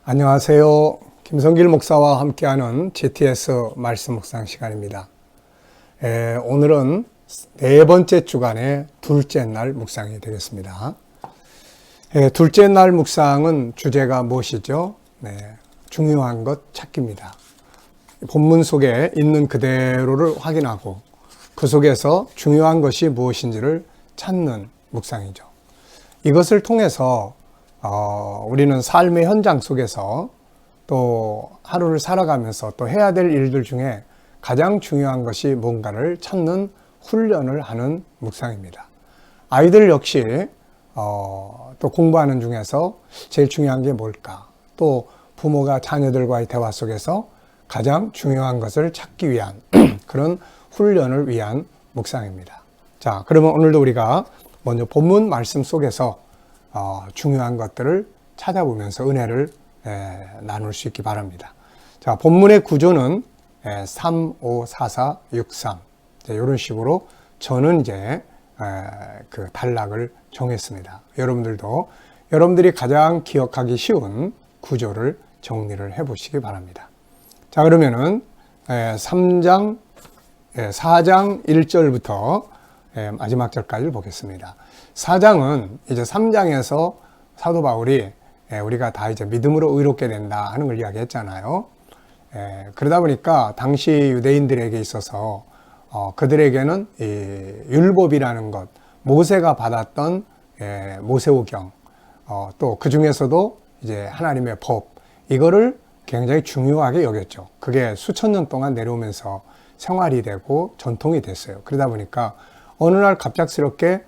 안녕하세요. 김성길 목사와 함께하는 GTS 말씀 묵상 시간입니다. 오늘은 네 번째 주간의 둘째 날 묵상이 되겠습니다. 둘째 날 묵상은 주제가 무엇이죠? 중요한 것 찾기입니다. 본문 속에 있는 그대로를 확인하고 그 속에서 중요한 것이 무엇인지를 찾는 묵상이죠. 이것을 통해서 우리는 삶의 현장 속에서 또 하루를 살아가면서 또 해야 될 일들 중에 가장 중요한 것이 뭔가를 찾는 훈련을 하는 묵상입니다. 아이들 역시 또 공부하는 중에서 제일 중요한 게 뭘까? 또 부모가 자녀들과의 대화 속에서 가장 중요한 것을 찾기 위한 그런 훈련을 위한 묵상입니다. 자, 그러면 오늘도 우리가 먼저 본문 말씀 속에서 중요한 것들을 찾아보면서 은혜를 나눌 수 있기 바랍니다. 자, 본문의 구조는 3, 5, 4, 4, 6, 3 이런 식으로 저는 이제 그 단락을 정했습니다. 여러분들도 여러분들이 가장 기억하기 쉬운 구조를 정리를 해 보시기 바랍니다. 자, 그러면은 4장 1절부터 마지막 절까지를 보겠습니다. 4장은 이제 3장에서 사도 바울이 우리가 다 이제 믿음으로 의롭게 된다 하는 걸 이야기했잖아요. 그러다 보니까 당시 유대인들에게 있어서 그들에게는 이 율법이라는 것, 모세가 받았던 모세오경, 또 그 중에서도 이제 하나님의 법, 이거를 굉장히 중요하게 여겼죠. 그게 수천 년 동안 내려오면서 생활이 되고 전통이 됐어요. 그러다 보니까 어느 날 갑작스럽게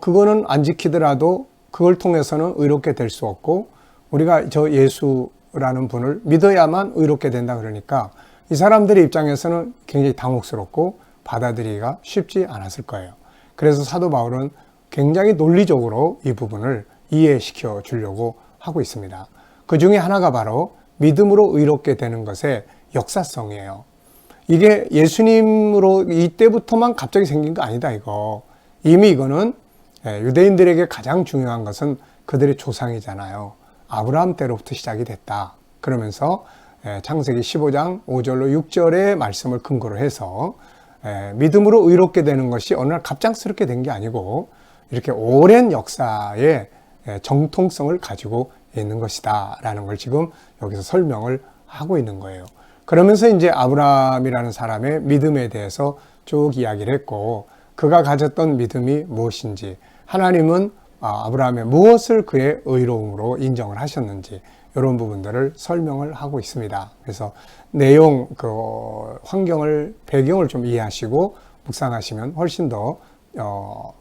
그거는 안 지키더라도 그걸 통해서는 의롭게 될 수 없고 우리가 저 예수라는 분을 믿어야만 의롭게 된다 그러니까 이 사람들의 입장에서는 굉장히 당혹스럽고 받아들이기가 쉽지 않았을 거예요. 그래서 사도 바울은 굉장히 논리적으로 이 부분을 이해시켜 주려고 하고 있습니다. 그 중에 하나가 바로 믿음으로 의롭게 되는 것의 역사성이에요. 이게 예수님으로 이때부터만 갑자기 생긴 거 아니다 이거. 이미 이거는 유대인들에게 가장 중요한 것은 그들의 조상이잖아요. 아브라함 때로부터 시작이 됐다. 그러면서 창세기 15장 5절로 6절의 말씀을 근거로 해서 믿음으로 의롭게 되는 것이 어느 날 갑작스럽게 된 게 아니고 이렇게 오랜 역사의 정통성을 가지고 있는 것이다 라는 걸 지금 여기서 설명을 하고 있는 거예요. 그러면서 이제 아브라함이라는 사람의 믿음에 대해서 쭉 이야기를 했고 그가 가졌던 믿음이 무엇인지 하나님은 아브라함의 무엇을 그의 의로움으로 인정을 하셨는지 이런 부분들을 설명을 하고 있습니다. 그래서 내용, 그 환경을, 배경을 좀 이해하시고 묵상하시면 훨씬 더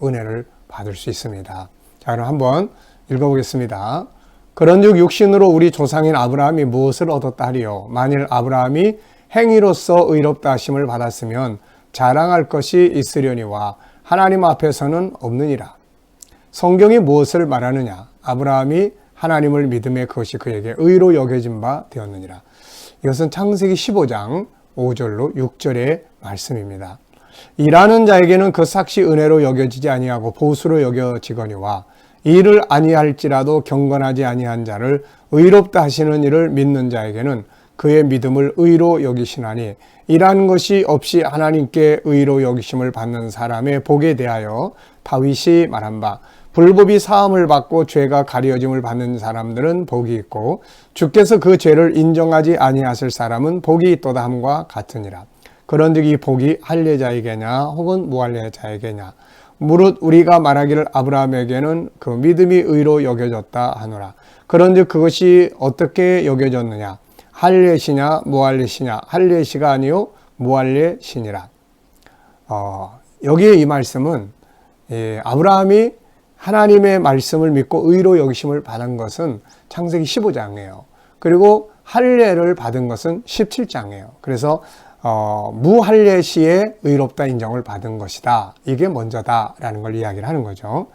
은혜를 받을 수 있습니다. 자, 그럼 한번 읽어보겠습니다. 그런즉 육신으로 우리 조상인 아브라함이 무엇을 얻었다 하리요? 만일 아브라함이 행위로서 의롭다 하심을 받았으면 자랑할 것이 있으려니와 하나님 앞에서는 없느니라. 성경이 무엇을 말하느냐? 아브라함이 하나님을 믿음에 그것이 그에게 의로 여겨진 바 되었느니라. 이것은 창세기 15장 5절로 6절의 말씀입니다. 일하는 자에게는 그 삭시 은혜로 여겨지지 아니하고 보수로 여겨지거니와 이를 아니할지라도 경건하지 아니한 자를 의롭다 하시는 이를 믿는 자에게는 그의 믿음을 의로 여기시나니 이라는 것이 없이 하나님께 의로 여기심을 받는 사람의 복에 대하여 다윗이 말한 바 불법이 사함을 받고 죄가 가려짐을 받는 사람들은 복이 있고 주께서 그 죄를 인정하지 아니하실 사람은 복이 있도다 함과 같으니라. 그런즉 이 복이 할례자에게냐 혹은 무할례자에게냐 무릇 우리가 말하기를 아브라함에게는 그 믿음이 의로 여겨졌다 하노라. 그런즉 그것이 어떻게 여겨졌느냐? 할례시냐 무할례시냐? 할례시가 아니요 무할례시니라. 여기에 이 말씀은 아브라함이 하나님의 말씀을 믿고 의로 여기심을 받은 것은 창세기 15장이에요. 그리고 할례를 받은 것은 17장이에요. 그래서 무할례 시에 의롭다 인정을 받은 것이다. 이게 먼저다라는 걸 이야기를 하는 거죠.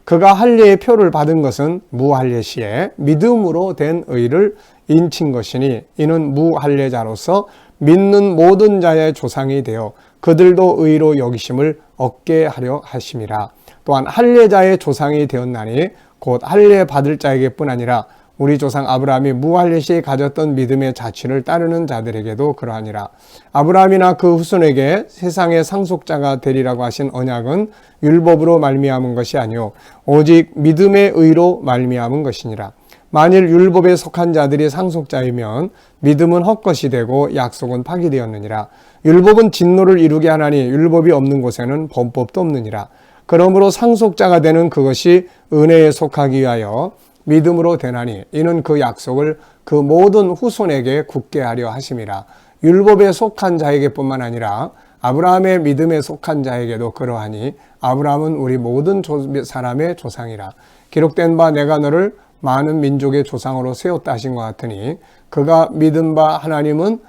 그가 할례의 표를 받은 것은 무할례 시에 믿음으로 된 의를 인친 것이니 이는 무할례자로서 믿는 모든 자의 조상이 되어 그들도 의로 여기심을 얻게 하려 하심이라. 또한 할례자의 조상이 되었나니 곧 할례 받을 자에게뿐 아니라 우리 조상 아브라함이 무할례 시에 가졌던 믿음의 자취를 따르는 자들에게도 그러하니라. 아브라함이나 그 후손에게 세상의 상속자가 되리라고 하신 언약은 율법으로 말미암은 것이 아니요 오직 믿음의 의로 말미암은 것이니라. 만일 율법에 속한 자들이 상속자이면 믿음은 헛것이 되고 약속은 파기되었느니라. 율법은 진노를 이루게 하나니 율법이 없는 곳에는 범법도 없느니라. 그러므로 상속자가 되는 그것이 은혜에 속하기 위하여 믿음으로 되나니 이는 그 약속을 그 모든 후손에게 굳게 하려 하심이라. 율법에 속한 자에게뿐만 아니라 아브라함의 믿음에 속한 자에게도 그러하니 아브라함은 우리 모든 사람의 조상이라. 기록된 바 내가 너를 많은 민족의 조상으로 세웠다 하신 것 같으니 그가 믿은 바 하나님은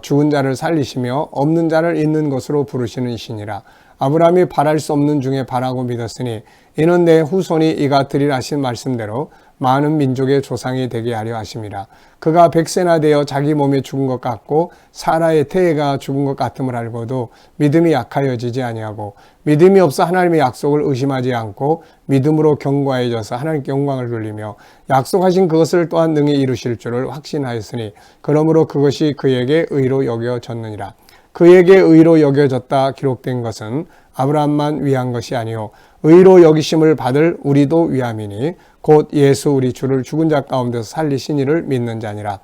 죽은 자를 살리시며 없는 자를 있는 것으로 부르시는 이시니라. 아브라함이 바랄 수 없는 중에 바라고 믿었으니 이는 내 후손이 이같으리라 하신 말씀대로 많은 민족의 조상이 되게 하려 하심이라. 그가 100세나 되어 자기 몸에 죽은 것 같고 사라의 태가 죽은 것 같음을 알고도 믿음이 약하여지지 아니하고 믿음이 없어 하나님의 약속을 의심하지 않고 믿음으로 견고해져서 하나님께 영광을 돌리며 약속하신 그것을 또한 능히 이루실 줄을 확신하였으니 그러므로 그것이 그에게 의로 여겨졌느니라. 그에게 의로 여겨졌다 기록된 것은 아브라함만 위한 것이 아니요 의로 여기심을 받을 우리도 위함이니 곧 예수 우리 주를 죽은 자 가운데서 살리신 이를 믿는 자니라.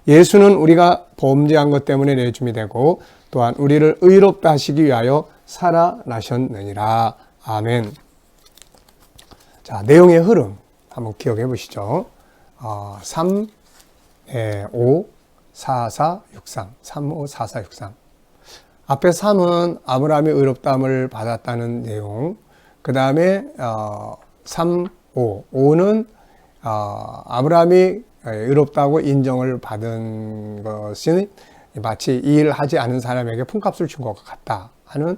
예수는 우리가 범죄한 것 때문에 내줌이 되고 또한 우리를 의롭다 하시기 위하여 살아나셨느니라. 아멘. 자, 내용의 흐름 한번 기억해 보시죠. 3, 5, 4, 4, 6, 3. 3, 5, 4, 4, 6, 3. 앞에 3은 아브라함이 의롭다함을 받았다는 내용. 그 다음에 3, 5. 5는 아브라함이 의롭다고 인정을 받은 것이 마치 이 일을 하지 않은 사람에게 품값을 준 것 같다 하는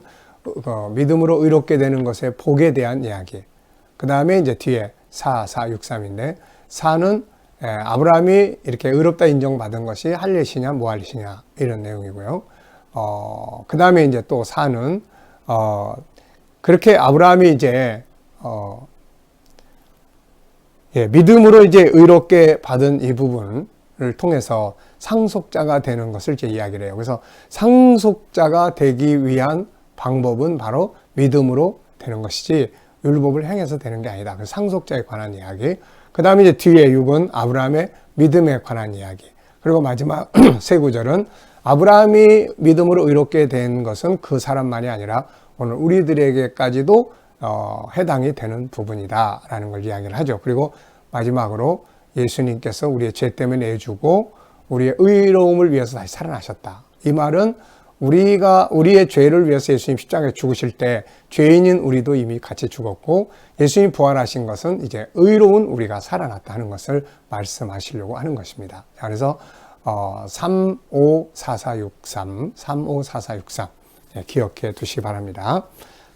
믿음으로 의롭게 되는 것의 복에 대한 이야기. 그 다음에 이제 뒤에 4, 4, 6, 3인데 4는 아브라함이 이렇게 의롭다 인정받은 것이 할례시냐 무할례시냐 이런 내용이고요. 그 다음에 이제 또 4는 그렇게 아브라함이 이제 믿음으로 이제 의롭게 받은 이 부분을 통해서 상속자가 되는 것을 이제 이야기를 해요. 그래서 상속자가 되기 위한 방법은 바로 믿음으로 되는 것이지 율법을 행해서 되는 게 아니다. 그래서 상속자에 관한 이야기. 그 다음에 이제 뒤에 6은 아브라함의 믿음에 관한 이야기. 그리고 마지막 세 구절은 아브라함이 믿음으로 의롭게 된 것은 그 사람만이 아니라 오늘 우리들에게까지도 해당이 되는 부분이다라는 걸 이야기를 하죠. 그리고 마지막으로 예수님께서 우리의 죄 때문에 내주고 우리의 의로움을 위해서 다시 살아나셨다. 이 말은 우리의 죄를 위해서 예수님 십자가에 죽으실 때 죄인인 우리도 이미 같이 죽었고 예수님 부활하신 것은 이제 의로운 우리가 살아났다는 것을 말씀하시려고 하는 것입니다. 그래서 3, 5, 4, 4, 6, 3, 3, 5, 4, 4, 6, 3 기억해 두시기 바랍니다.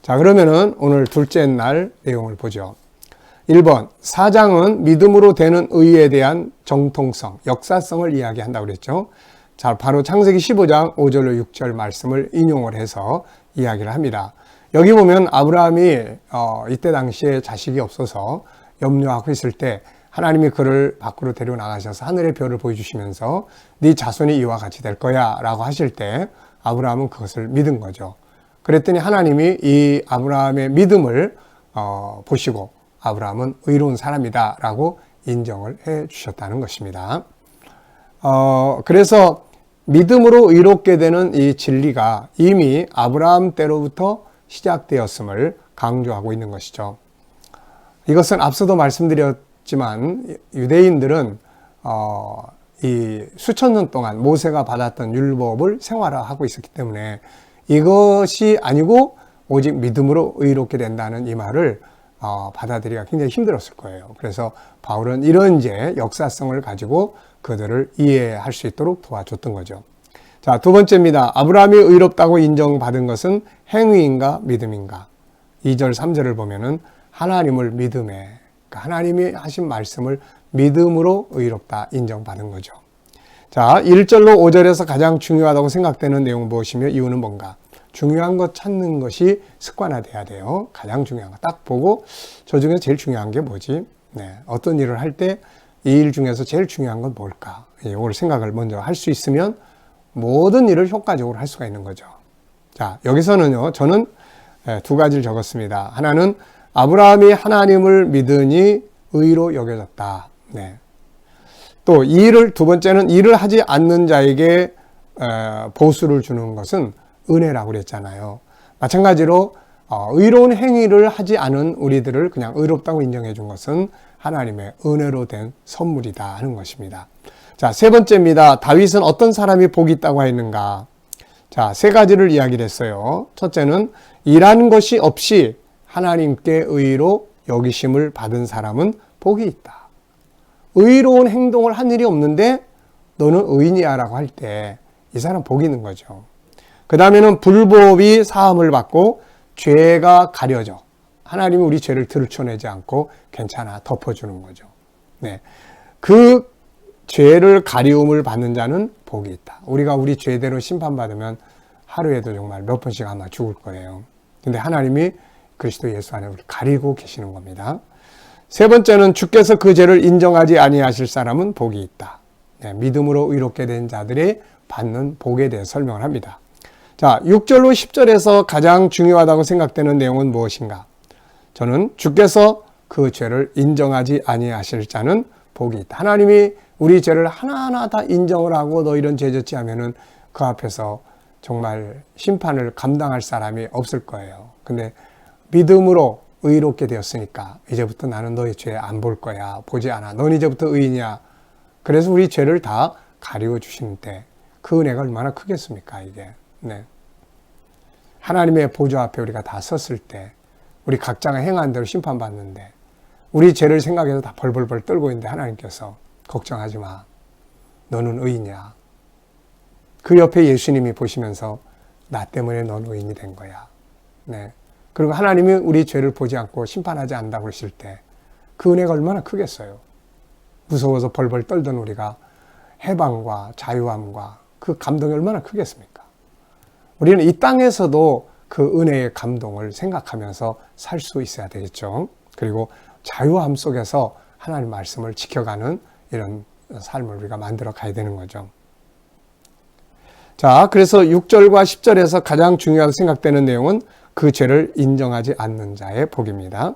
자, 그러면은 오늘 둘째 날 내용을 보죠. 1번, 4장은 믿음으로 되는 의에 대한 정통성, 역사성을 이야기한다고 그랬죠. 자, 바로 창세기 15장 5절로 6절 말씀을 인용을 해서 이야기를 합니다. 여기 보면 아브라함이 이때 당시에 자식이 없어서 염려하고 있을 때 하나님이 그를 밖으로 데리고 나가셔서 하늘의 별을 보여주시면서 네 자손이 이와 같이 될 거야 라고 하실 때 아브라함은 그것을 믿은 거죠. 그랬더니 하나님이 이 아브라함의 믿음을 보시고 아브라함은 의로운 사람이다 라고 인정을 해 주셨다는 것입니다. 그래서 믿음으로 의롭게 되는 이 진리가 이미 아브라함 때로부터 시작되었음을 강조하고 있는 것이죠. 이것은 앞서도 말씀드렸지만 유대인들은 이 수천 년 동안 모세가 받았던 율법을 생활화하고 있었기 때문에 이것이 아니고 오직 믿음으로 의롭게 된다는 이 말을 받아들이기가 굉장히 힘들었을 거예요. 그래서 바울은 이런 이제 역사성을 가지고 그들을 이해할 수 있도록 도와줬던 거죠. 자, 두 번째입니다. 아브라함이 의롭다고 인정받은 것은 행위인가 믿음인가? 2절, 3절을 보면은 하나님을 믿음에, 그러니까 하나님이 하신 말씀을 믿음으로 의롭다 인정받은 거죠. 자, 1절로 5절에서 가장 중요하다고 생각되는 내용을 보시면 이유는 뭔가? 중요한 것 찾는 것이 습관화돼야 돼요. 가장 중요한 거 딱 보고 저 중에 제일 중요한 게 뭐지? 네, 어떤 일을 할 때 이 일 중에서 제일 중요한 건 뭘까? 이걸 생각을 먼저 할 수 있으면 모든 일을 효과적으로 할 수가 있는 거죠. 자, 여기서는요, 저는 두 가지를 적었습니다. 하나는 아브라함이 하나님을 믿으니 의로 여겨졌다. 네. 또 이 일을, 두 번째는 일을 하지 않는 자에게 보수를 주는 것은 은혜라고 그랬잖아요. 마찬가지로 의로운 행위를 하지 않은 우리들을 그냥 의롭다고 인정해 준 것은 하나님의 은혜로 된 선물이다 하는 것입니다. 자, 세 번째입니다. 다윗은 어떤 사람이 복이 있다고 했는가? 자, 세 가지를 이야기를 했어요. 첫째는 일하는 것이 없이 하나님께 의로 여기심을 받은 사람은 복이 있다. 의로운 행동을 한 일이 없는데 너는 의인이야 라고 할 때 이 사람 복이 있는 거죠. 그 다음에는 불법이 사함을 받고 죄가 가려져. 하나님이 우리 죄를 들춰내지 않고 괜찮아 덮어주는 거죠. 네, 그 죄를 가리움을 받는 자는 복이 있다. 우리가 우리 죄대로 심판받으면 하루에도 정말 몇 번씩 아마 죽을 거예요. 근데 하나님이 그리스도 예수 안에 우리 가리고 계시는 겁니다. 세 번째는 주께서 그 죄를 인정하지 아니하실 사람은 복이 있다. 네, 믿음으로 의롭게 된 자들이 받는 복에 대해 설명을 합니다. 자, 6절로 10절에서 가장 중요하다고 생각되는 내용은 무엇인가? 저는 주께서 그 죄를 인정하지 아니하실 자는 복이 있다. 하나님이 우리 죄를 하나하나 다 인정을 하고 너 이런 죄 졌지 하면은 그 앞에서 정말 심판을 감당할 사람이 없을 거예요. 근데 믿음으로 의롭게 되었으니까 이제부터 나는 너의 죄 안 볼 거야. 보지 않아. 넌 이제부터 의인이야. 그래서 우리 죄를 다 가리워 주시는데 그 은혜가 얼마나 크겠습니까, 이게. 네. 하나님의 보좌 앞에 우리가 다 섰을 때 우리 각자가 행한 대로 심판받는데 우리 죄를 생각해서 다 벌벌벌 떨고 있는데 하나님께서 걱정하지 마. 너는 의인이야. 그 옆에 예수님이 보시면서 나 때문에 넌 의인이 된 거야. 네. 그리고 하나님이 우리 죄를 보지 않고 심판하지 않는다고 그러실 때 그 은혜가 얼마나 크겠어요. 무서워서 벌벌 떨던 우리가 해방과 자유함과 그 감동이 얼마나 크겠습니까? 우리는 이 땅에서도 그 은혜의 감동을 생각하면서 살 수 있어야 되겠죠. 그리고 자유함 속에서 하나님 말씀을 지켜가는 이런 삶을 우리가 만들어 가야 되는 거죠. 자, 그래서 6절과 10절에서 가장 중요하게 생각되는 내용은 그 죄를 인정하지 않는 자의 복입니다.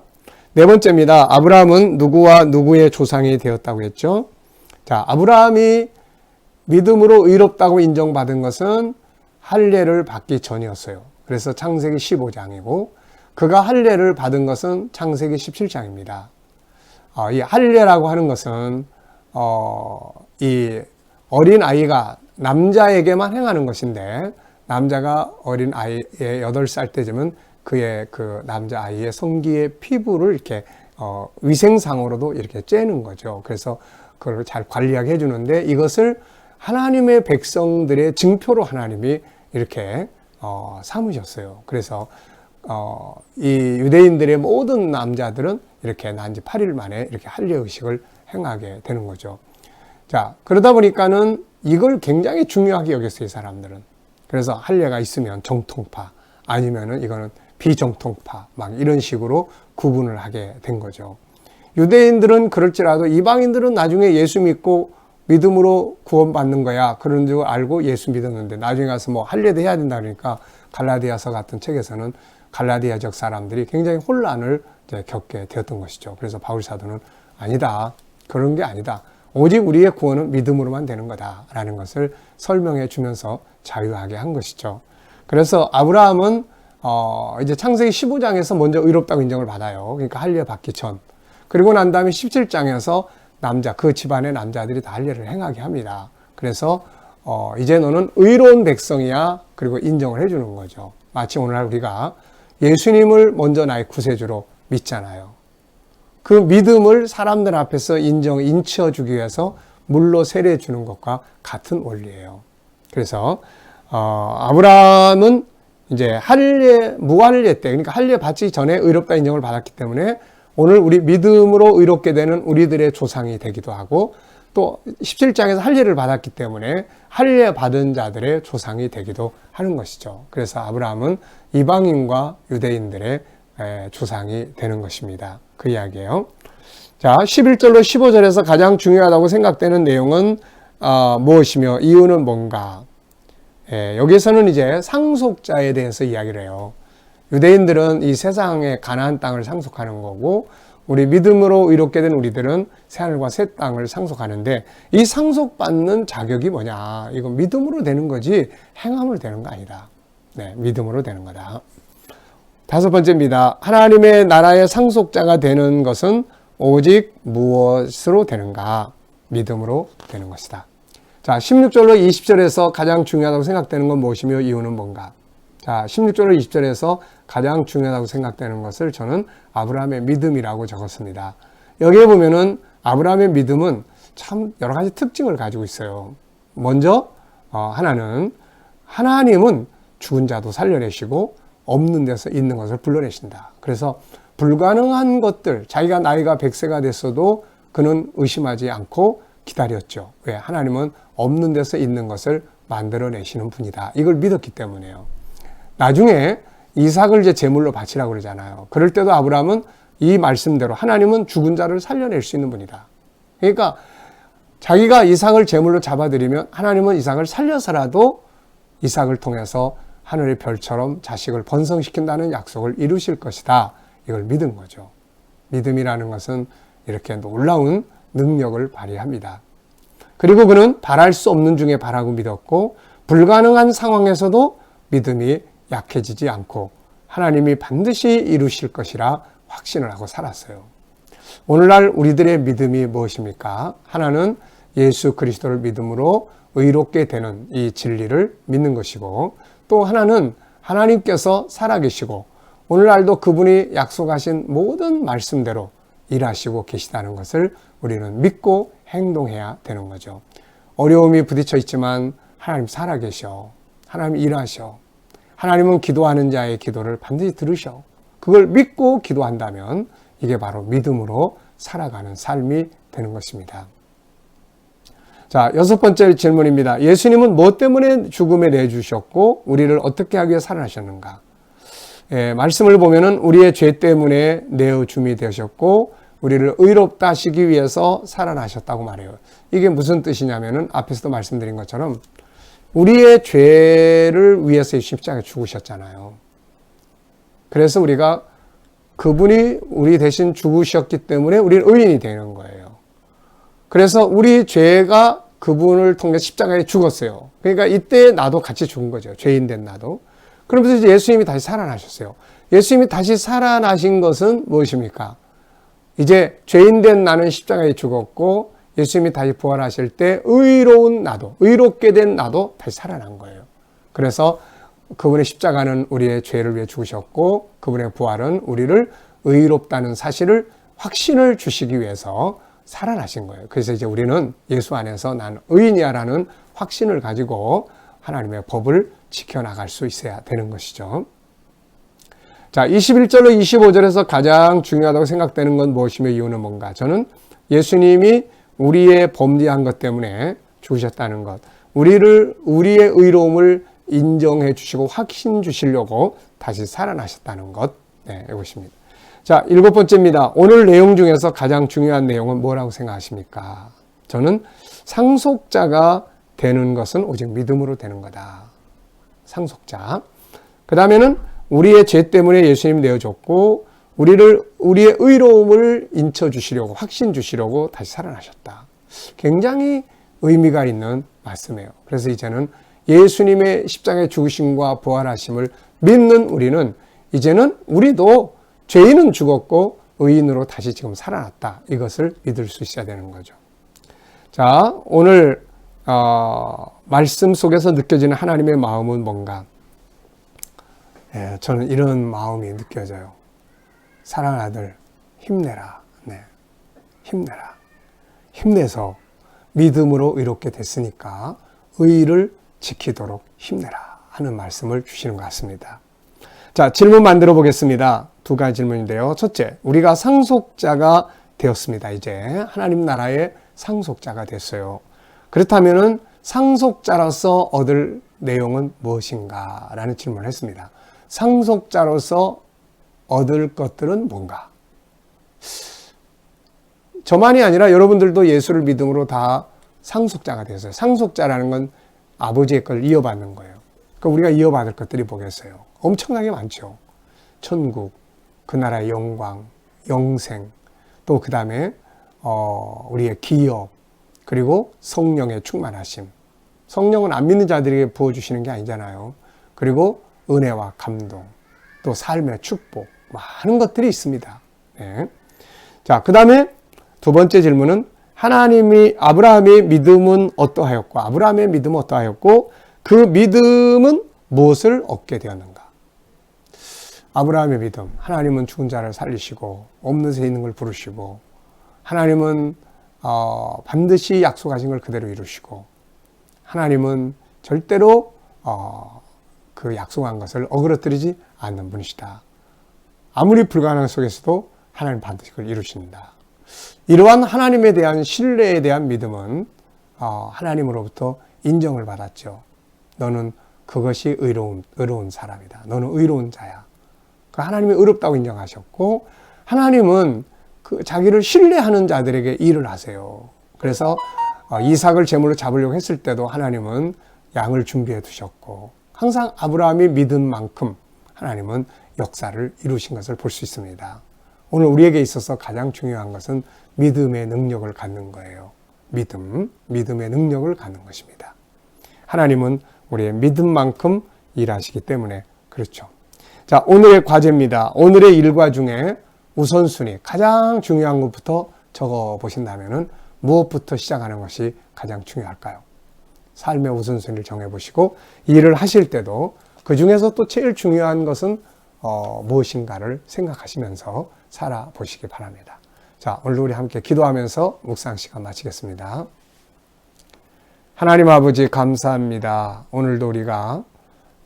네 번째입니다. 아브라함은 누구와 누구의 조상이 되었다고 했죠? 자, 아브라함이 믿음으로 의롭다고 인정받은 것은 할례를 받기 전이었어요. 그래서 창세기 15장이고 그가 할례를 받은 것은 창세기 17장입니다. 이 할례라고 하는 것은 이 어린 아이가 남자에게만 행하는 것인데 남자가 어린 아이의 8살 때쯤은 그의 그 남자 아이의 성기의 피부를 이렇게 위생상으로도 이렇게 째는 거죠. 그래서 그걸 잘 관리하게 해주는데 이것을 하나님의 백성들의 증표로 하나님이 이렇게 삼으셨어요. 그래서 이 유대인들의 모든 남자들은 이렇게 난 지 8일 만에 이렇게 할례 의식을 행하게 되는 거죠. 자, 그러다 보니까는 이걸 굉장히 중요하게 여겼어요, 이 사람들은. 그래서 할례가 있으면 정통파, 아니면은 이거는 비정통파, 막 이런 식으로 구분을 하게 된 거죠. 유대인들은 그럴지라도 이방인들은 나중에 예수 믿고 믿음으로 구원받는 거야. 그런 줄 알고 예수 믿었는데 나중에 가서 뭐 할례도 해야 된다 그러니까 갈라디아서 같은 책에서는 갈라디아 지역 사람들이 굉장히 혼란을 겪게 되었던 것이죠. 그래서 바울 사도는 아니다. 그런 게 아니다. 오직 우리의 구원은 믿음으로만 되는 거다라는 것을 설명해 주면서 자유하게 한 것이죠. 그래서 아브라함은 이제 창세기 15장에서 먼저 의롭다고 인정을 받아요. 그러니까 할례 받기 전. 그리고 난 다음에 17장에서 그 집안의 남자들이 다 할례를 행하게 합니다. 그래서 이제 너는 의로운 백성이야. 그리고 인정을 해주는 거죠. 마치 오늘날 우리가 예수님을 먼저 나의 구세주로 믿잖아요. 그 믿음을 사람들 앞에서 인치어주기 위해서 물로 세례해 주는 것과 같은 원리예요. 그래서 아브라함은 이제 무할례 때, 그러니까 할례 받기 전에 의롭다 인정을 받았기 때문에 오늘 우리 믿음으로 의롭게 되는 우리들의 조상이 되기도 하고 또 17장에서 할례를 받았기 때문에 할례 받은 자들의 조상이 되기도 하는 것이죠. 그래서 아브라함은 이방인과 유대인들의 조상이 되는 것입니다. 그 이야기예요. 자, 11절로 15절에서 가장 중요하다고 생각되는 내용은 무엇이며 이유는 뭔가? 여기에서는 이제 상속자에 대해서 이야기를 해요. 유대인들은 이 세상의 가나안 땅을 상속하는 거고 우리 믿음으로 의롭게 된 우리들은 새하늘과 새 땅을 상속하는데 이 상속받는 자격이 뭐냐? 이건 믿음으로 되는 거지 행함으로 되는 거 아니다. 네, 믿음으로 되는 거다. 다섯 번째입니다. 하나님의 나라의 상속자가 되는 것은 오직 무엇으로 되는가? 믿음으로 되는 것이다. 자, 16절로 20절에서 가장 중요하다고 생각되는 건 무엇이며 이유는 뭔가? 자, 16절로 20절에서 가장 중요하다고 생각되는 것을 저는 아브라함의 믿음이라고 적었습니다. 여기에 보면은 아브라함의 믿음은 참 여러 가지 특징을 가지고 있어요. 먼저 하나님은 죽은 자도 살려내시고 없는 데서 있는 것을 불러내신다. 그래서 불가능한 것들, 자기가 나이가 100세가 됐어도 그는 의심하지 않고 기다렸죠. 왜? 하나님은 없는 데서 있는 것을 만들어내시는 분이다. 이걸 믿었기 때문에요. 나중에 이삭을 이제 제물로 바치라고 그러잖아요. 그럴 때도 아브라함은 이 말씀대로 하나님은 죽은 자를 살려낼 수 있는 분이다. 그러니까 자기가 이삭을 제물로 잡아들이면 하나님은 이삭을 살려서라도 이삭을 통해서 하늘의 별처럼 자식을 번성시킨다는 약속을 이루실 것이다. 이걸 믿은 거죠. 믿음이라는 것은 이렇게 놀라운 능력을 발휘합니다. 그리고 그는 바랄 수 없는 중에 바라고 믿었고 불가능한 상황에서도 믿음이 약해지지 않고 하나님이 반드시 이루실 것이라 확신을 하고 살았어요. 오늘날 우리들의 믿음이 무엇입니까? 하나는 예수 그리스도를 믿음으로 의롭게 되는 이 진리를 믿는 것이고 또 하나는 하나님께서 살아계시고 오늘날도 그분이 약속하신 모든 말씀대로 일하시고 계시다는 것을 우리는 믿고 행동해야 되는 거죠. 어려움이 부딪혀 있지만 하나님 살아계셔. 하나님 일하셔. 하나님은 기도하는 자의 기도를 반드시 들으셔. 그걸 믿고 기도한다면 이게 바로 믿음으로 살아가는 삶이 되는 것입니다. 자, 여섯 번째 질문입니다. 예수님은 뭐 때문에 죽음에 내주셨고 우리를 어떻게 하기 위해 살아나셨는가? 말씀을 보면은 우리의 죄 때문에 내어줌이 되셨고 우리를 의롭다 하시기 위해서 살아나셨다고 말해요. 이게 무슨 뜻이냐면은 앞에서도 말씀드린 것처럼 우리의 죄를 위해서 십자가에 죽으셨잖아요. 그래서 우리가 그분이 우리 대신 죽으셨기 때문에 우리는 의인이 되는 거예요. 그래서 우리 죄가 그분을 통해 십자가에 죽었어요. 그러니까 이때 나도 같이 죽은 거죠. 죄인 된 나도. 그러면서 이제 예수님이 다시 살아나셨어요. 예수님이 다시 살아나신 것은 무엇입니까? 이제 죄인 된 나는 십자가에 죽었고 예수님이 다시 부활하실 때 의로운 나도, 의롭게 된 나도 다시 살아난 거예요. 그래서 그분의 십자가는 우리의 죄를 위해 죽으셨고 그분의 부활은 우리를 의롭다는 사실을 확신을 주시기 위해서 살아나신 거예요. 그래서 이제 우리는 예수 안에서 난 의인이야라는 확신을 가지고 하나님의 법을 지켜나갈 수 있어야 되는 것이죠. 자, 21절로 25절에서 가장 중요하다고 생각되는 건 무엇이며 이유는 뭔가? 저는 예수님이 우리의 범죄한 것 때문에 죽으셨다는 것, 우리의 의로움을 인정해 주시고 확신 주시려고 다시 살아나셨다는 것, 이것입니다. 자, 일곱 번째입니다. 오늘 내용 중에서 가장 중요한 내용은 뭐라고 생각하십니까? 저는 상속자가 되는 것은 오직 믿음으로 되는 거다. 상속자. 그 다음에는 우리의 죄 때문에 예수님이 내어줬고 우리의 의로움을 인쳐주시려고 확신 주시려고 다시 살아나셨다. 굉장히 의미가 있는 말씀이에요. 그래서 이제는 예수님의 십자가의 죽으심과 부활하심을 믿는 우리는 이제는 우리도 죄인은 죽었고 의인으로 다시 지금 살아났다. 이것을 믿을 수 있어야 되는 거죠. 자, 오늘 말씀 속에서 느껴지는 하나님의 마음은 뭔가? 저는 이런 마음이 느껴져요. 사랑하는 아들, 힘내라. 힘내라. 힘내서 믿음으로 의롭게 됐으니까 의를 지키도록 힘내라 하는 말씀을 주시는 것 같습니다. 자, 질문 만들어 보겠습니다. 두 가지 질문인데요. 첫째, 우리가 상속자가 되었습니다. 이제 하나님 나라의 상속자가 됐어요. 그렇다면은 상속자로서 얻을 내용은 무엇인가? 라는 질문을 했습니다. 상속자로서 얻을 것들은 뭔가? 저만이 아니라 여러분들도 예수를 믿음으로 다 상속자가 되었어요. 상속자라는 건 아버지의 걸 이어받는 거예요. 그러니까 우리가 이어받을 것들이 뭐겠어요? 엄청나게 많죠. 천국, 그 나라의 영광, 영생, 또 그 다음에 우리의 기업, 그리고 성령의 충만하심. 성령은 안 믿는 자들에게 부어주시는 게 아니잖아요. 그리고 은혜와 감동, 또 삶의 축복, 많은 것들이 있습니다. 네. 자, 그 다음에 두 번째 질문은 아브라함의 믿음은 어떠하였고, 아브라함의 믿음은 어떠하였고, 그 믿음은 무엇을 얻게 되었는가? 아브라함의 믿음, 하나님은 죽은 자를 살리시고, 없는 새 있는 걸 부르시고, 하나님은 반드시 약속하신 걸 그대로 이루시고, 하나님은 절대로 그 약속한 것을 어그러뜨리지 않는 분이시다. 아무리 불가능한 속에서도 하나님 반드시 그걸 이루신다. 이러한 하나님에 대한 신뢰에 대한 믿음은 하나님으로부터 인정을 받았죠. 너는 그것이 의로운 사람이다. 너는 의로운 자야. 그 하나님이 의롭다고 인정하셨고, 하나님은 그 자기를 신뢰하는 자들에게 일을 하세요. 그래서 이삭을 제물로 잡으려고 했을 때도 하나님은 양을 준비해 두셨고, 항상 아브라함이 믿은 만큼 하나님은 역사를 이루신 것을 볼 수 있습니다. 오늘 우리에게 있어서 가장 중요한 것은 믿음의 능력을 갖는 거예요. 믿음의 능력을 갖는 것입니다. 하나님은 우리의 믿음만큼 일하시기 때문에 그렇죠. 자, 오늘의 과제입니다. 오늘의 일과 중에 우선순위, 가장 중요한 것부터 적어 보신다면은 무엇부터 시작하는 것이 가장 중요할까요? 삶의 우선순위를 정해보시고, 일을 하실 때도 그 중에서 또 제일 중요한 것은 무엇인가를 생각하시면서 살아보시기 바랍니다. 자, 오늘 우리 함께 기도하면서 묵상 시간 마치겠습니다. 하나님 아버지 감사합니다. 오늘도 우리가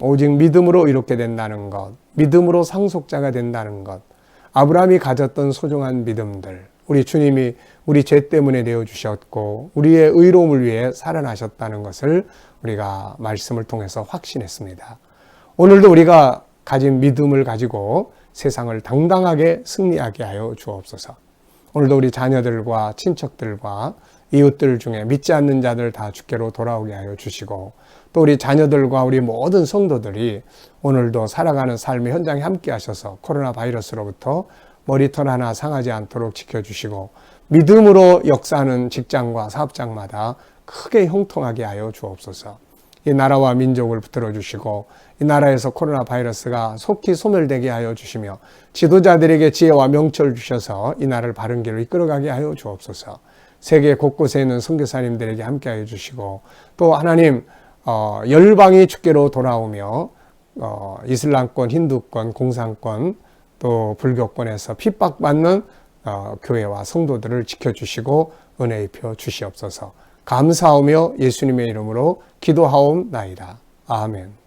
오직 믿음으로 이롭게 된다는 것, 믿음으로 상속자가 된다는 것, 아브라함이 가졌던 소중한 믿음들, 우리 주님이 우리 죄 때문에 내어주셨고 우리의 의로움을 위해 살아나셨다는 것을 우리가 말씀을 통해서 확신했습니다. 오늘도 우리가 가진 믿음을 가지고 세상을 당당하게 승리하게 하여 주옵소서. 오늘도 우리 자녀들과 친척들과 이웃들 중에 믿지 않는 자들 다 주께로 돌아오게 하여 주시고, 또 우리 자녀들과 우리 모든 성도들이 오늘도 살아가는 삶의 현장에 함께 하셔서 코로나 바이러스로부터 머리털 하나 상하지 않도록 지켜주시고, 믿음으로 역사하는 직장과 사업장마다 크게 형통하게 하여 주옵소서. 이 나라와 민족을 붙들어 주시고, 이 나라에서 코로나 바이러스가 속히 소멸되게 하여 주시며, 지도자들에게 지혜와 명철을 주셔서 이 나라를 바른 길로 이끌어가게 하여 주옵소서. 세계 곳곳에 있는 선교사님들에게 함께 하여 주시고, 또 하나님 열방이 주께로 돌아오며 이슬람권, 힌두권, 공산권, 또 불교권에서 핍박받는 교회와 성도들을 지켜주시고 은혜 입혀 주시옵소서. 감사하며 예수님의 이름으로 기도하옵나이다. 아멘.